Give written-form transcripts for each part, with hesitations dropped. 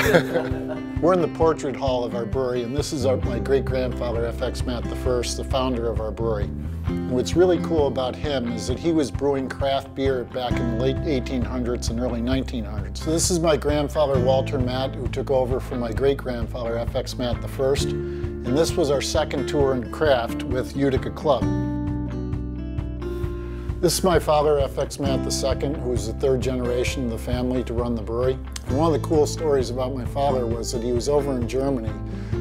We're in the portrait hall of our brewery, and this is my great-grandfather, F.X. Matt I, the founder of our brewery. And what's really cool about him is that he was brewing craft beer back in the late 1800s and early 1900s. So this is my grandfather, Walter Matt, who took over from my great-grandfather, F.X. Matt I, and this was our second tour in craft with Utica Club. This is my father, F.X. Matt II, who was the third generation of the family to run the brewery. And one of the cool stories about my father was that he was over in Germany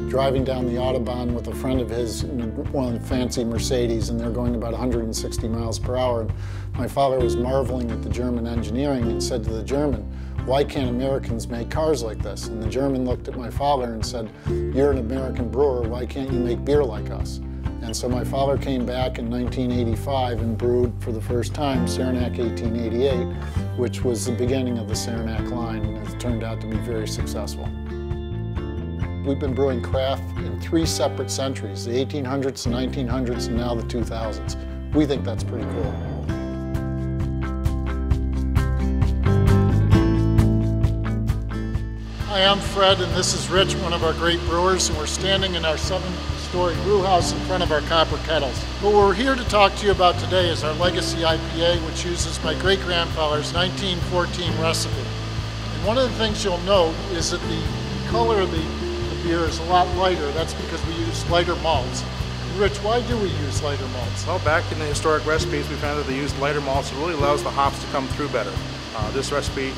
driving down the Autobahn with a friend of his in one of the fancy Mercedes, and they're going about 160 miles per hour. And my father was marveling at the German engineering and said to the German, "Why can't Americans make cars like this?" And the German looked at my father and said, "You're an American brewer, why can't you make beer like us?" And so my father came back in 1985 and brewed for the first time Saranac 1888, which was the beginning of the Saranac line, and it turned out to be very successful. We've been brewing craft in 3 separate centuries, the 1800s, the 1900s, and now the 2000s. We think that's pretty cool. Hi, I'm Fred, and this is Rich, one of our great brewers, and we're standing in our 7-story brew house in front of our copper kettles. What we're here to talk to you about today is our Legacy IPA, which uses my great-grandfather's 1914 recipe. And one of the things you'll note is that the color of the beer is a lot lighter. That's because we use lighter malts. Rich, why do we use lighter malts? Well, back in the historic recipes, we found that they used lighter malts. It really allows the hops to come through better. This recipe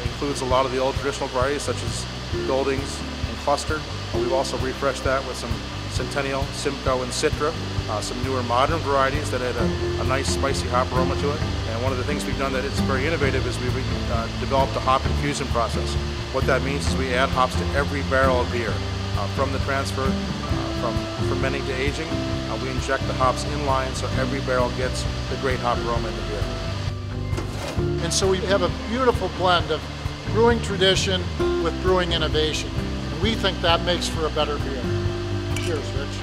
includes a lot of the old traditional varieties such as Goldings and Cluster. We've also refreshed that with some Centennial, Simcoe, and Citra, some newer modern varieties that add a nice spicy hop aroma to it. And one of the things we've done that is very innovative is we've developed a hop infusion process. What that means is we add hops to every barrel of beer. From the transfer, from fermenting to aging, we inject the hops in line so every barrel gets the great hop aroma in the beer. And so we have a beautiful blend of brewing tradition with brewing innovation. And we think that makes for a better beer. Cheers, Rich.